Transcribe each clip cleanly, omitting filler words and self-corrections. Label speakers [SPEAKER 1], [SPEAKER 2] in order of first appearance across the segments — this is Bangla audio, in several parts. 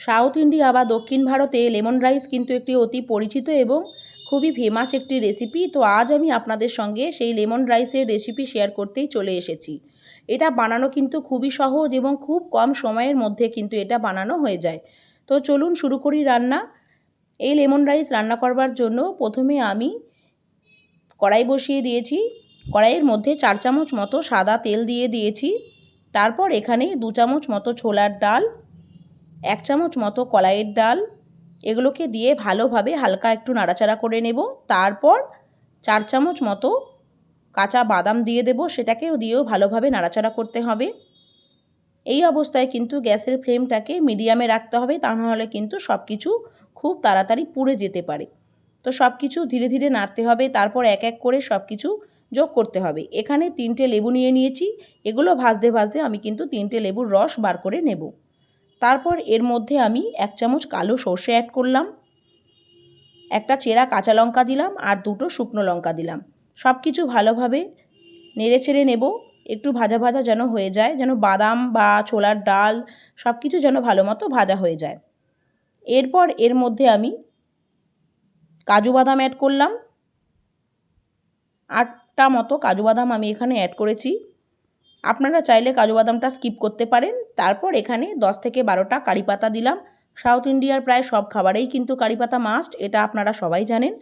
[SPEAKER 1] সাউথ ইন্ডিয়া বা দক্ষিণ ভারতে লেমন রাইস কিন্তু একটি অতি পরিচিত এবং খুবই ফেমাস একটি রেসিপি। তো আজ আমি আপনাদের সঙ্গে সেই লেমন রাইসের রেসিপি শেয়ার করতেই চলে এসেছি। এটা বানানো কিন্তু খুবই সহজ এবং খুব কম সময়ের মধ্যে কিন্তু এটা বানানো হয়ে যায়। তো চলুন শুরু করি রান্না। এই লেমন রাইস রান্না করবার জন্য প্রথমে আমি কড়াই বসিয়ে দিয়েছি। কড়াইয়ের মধ্যে 4 চামচ মতো সাদা তেল দিয়ে দিয়েছি। তারপর এখানে 2 চামচ মতো ছোলার ডাল, 1 চামচ মতো কলাইয়ের ডাল, এগুলোকে দিয়ে ভালোভাবে হালকা একটু নাড়াচাড়া করে নেব। তারপর 4 চামচ মতো কাঁচা বাদাম দিয়ে দেব, সেটাকেও দিয়েও ভালোভাবে নাড়াচাড়া করতে হবে। এই অবস্থায় কিন্তু গ্যাসের ফ্লেমটাকে মিডিয়ামে রাখতে হবে, তা নাহলে কিন্তু সব কিছু খুব তাড়াতাড়ি পুড়ে যেতে পারে। তো সব কিছু ধীরে ধীরে নাড়তে হবে, তারপর এক এক করে সব কিছু যোগ করতে হবে। এখানে 3টে লেবু নিয়ে নিয়েছি, এগুলো ভাজতে ভাজতে আমি কিন্তু 3টে লেবুর রস বার করে নেব। তারপর এর মধ্যে আমি 1 চামচ কালো সর্ষে অ্যাড করলাম, একটা চেরা কাঁচা লঙ্কা দিলাম আর 2টো শুকনো লঙ্কা দিলাম। সব কিছু ভালোভাবে নেড়ে ছেড়ে নেব, একটু ভাজা ভাজা যেন হয়ে যায়, যেন বাদাম বা ছোলার ডাল সব কিছু যেন ভালো মতো ভাজা হয়ে যায়। এরপর এর মধ্যে আমি কাজু বাদাম অ্যাড করলাম, 8টা মতো কাজু বাদাম আমি এখানে অ্যাড করেছি। আপনারা চাইলে কাজু বাদামটা স্কিপ করতে পারেন। তারপর এখানে 10 থেকে 12টা কারি পাতা দিলাম। সাউথ ইন্ডিয়ার প্রায় সব খাবারেই কিন্তু কারি পাতা মাস্ট, এটা আপনারা সবাই জানেন।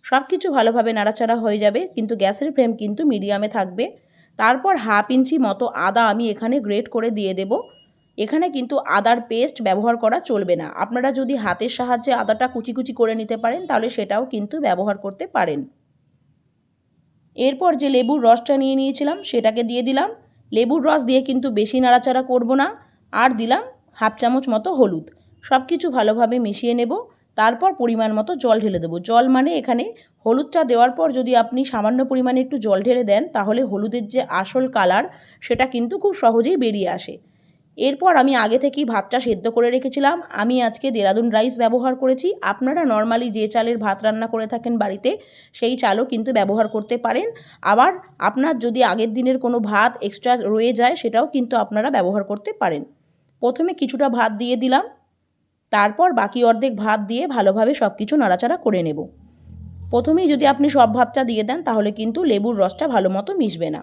[SPEAKER 1] সব কিছু ভালোভাবে নাড়াচাড়া হয়ে যাবে, কিন্তু গ্যাসের ফ্লেম কিন্তু মিডিয়ামে থাকবে। তারপর হাফ ইঞ্চি মতো আদা আমি এখানে গ্রেট করে দিয়ে দেব। এখানে কিন্তু আদার পেস্ট ব্যবহার করা চলবে না। আপনারা যদি হাতের সাহায্যে আদাটা কুচি কুচি করে নিতে পারেন তাহলে সেটাও কিন্তু ব্যবহার করতে পারেন। এরপর যে লেবুর রসটা নিয়ে নিয়েছিলাম সেটাকে দিয়ে দিলাম। লেবুর রস দিয়ে কিন্তু বেশি নাড়াচাড়া করব না। আর দিলাম হাফ চামচ মতো হলুদ। সব কিছু ভালোভাবে মিশিয়ে নেব। তারপর পরিমাণ মতো জল ঢেলে দেবো। জল মানে এখানে হলুদটা দেওয়ার পর যদি আপনি সামান্য পরিমাণে একটু জল ঢেলে দেন তাহলে হলুদের যে আসল কালার সেটা কিন্তু খুব সহজেই বেরিয়ে আসে। এরপর আমি আগে থেকেই ভাতটা সেদ্ধ করে রেখেছিলাম। আমি আজকে দেরাদুন রাইস ব্যবহার করেছি। আপনারা নর্মালি যে চালের ভাত রান্না করে থাকেন বাড়িতে সেই চালও কিন্তু ব্যবহার করতে পারেন। আবার আপনার যদি আগের দিনের কোনো ভাত এক্সট্রা রয়ে যায় সেটাও কিন্তু আপনারা ব্যবহার করতে পারেন। প্রথমে কিছুটা ভাত দিয়ে দিলাম, তারপর বাকি অর্ধেক ভাত দিয়ে ভালোভাবে সব কিছু নাড়াচাড়া করে নেব। প্রথমেই যদি আপনি সব ভাতটা দিয়ে দেন তাহলে কিন্তু লেবুর রসটা ভালো মতো মিশবে না।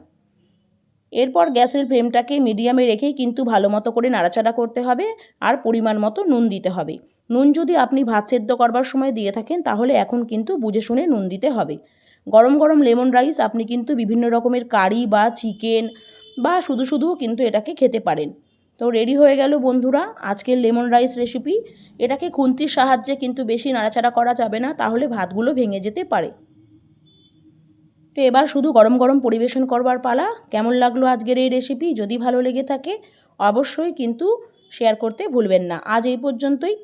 [SPEAKER 1] এরপর গ্যাসের ফ্লেমটাকে মিডিয়ামে রেখেই কিন্তু ভালো মতো করে নাড়াচাড়া করতে হবে আর পরিমাণ মতো নুন দিতে হবে। নুন যদি আপনি ভাত সেদ্ধ করবার সময় দিয়ে থাকেন তাহলে এখন কিন্তু বুঝে শুনে নুন দিতে হবে। গরম গরম লেমন রাইস আপনি কিন্তু বিভিন্ন রকমের কারি বা চিকেন বা শুধু শুধুও কিন্তু এটাকে খেতে পারেন। তো রেডি হয়ে গেল বন্ধুরা আজকের লেমন রাইস রেসিপি। এটাকে খুন্তির সাহায্যে কিন্তু বেশি নাড়াচাড়া করা যাবে না, তাহলে ভাতগুলো ভেঙে যেতে পারে। তো এবার শুধু গরম গরম পরিবেশন করবার পালা। কেমন লাগলো আজকের এই রেসিপি? যদি ভালো লেগে থাকে অবশ্যই কিন্তু শেয়ার করতে ভুলবেন না। আজ এই পর্যন্তই।